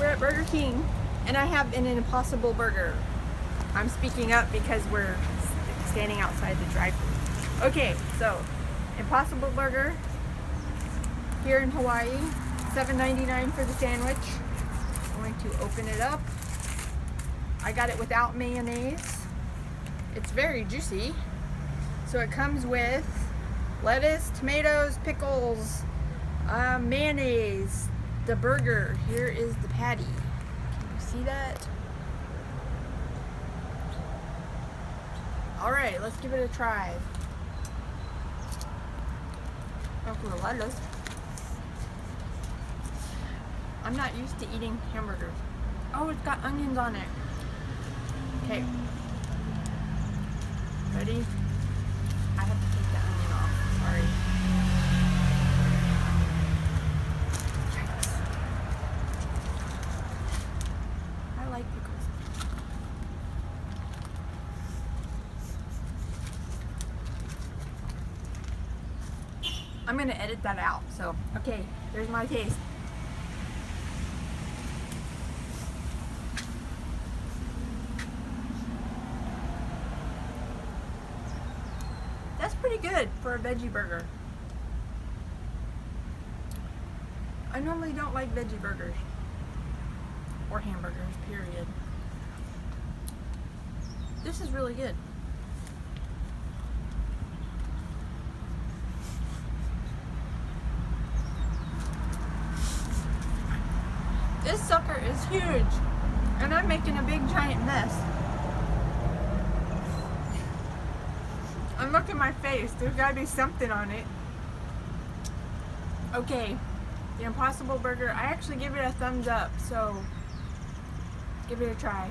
we're at Burger King, and I have an Impossible Burger. I'm speaking up because we're standing outside the drive-thru. Okay, so Impossible Burger here in Hawaii, $7.99 for the sandwich. I'm going to open it up. I got it without mayonnaise. It's very juicy. So it comes with lettuce, tomatoes, pickles, mayonnaise, the burger. Here is the patty. Can you see that? Alright, let's give it a try. Go for the lettuce. I'm not used to eating hamburgers. Oh, it's got onions on it. Okay. Ready? I have to take the onion off. Sorry. Yikes. I like pickles. I'm gonna edit that out. So, okay, there's my taste. That's pretty good for a veggie burger. I normally don't like veggie burgers or hamburgers, period. This is really good. This sucker is huge, and I'm making a big giant mess. And look at my face, there's gotta be something on it. Okay, the Impossible Burger, I actually give it a thumbs up, so give it a try.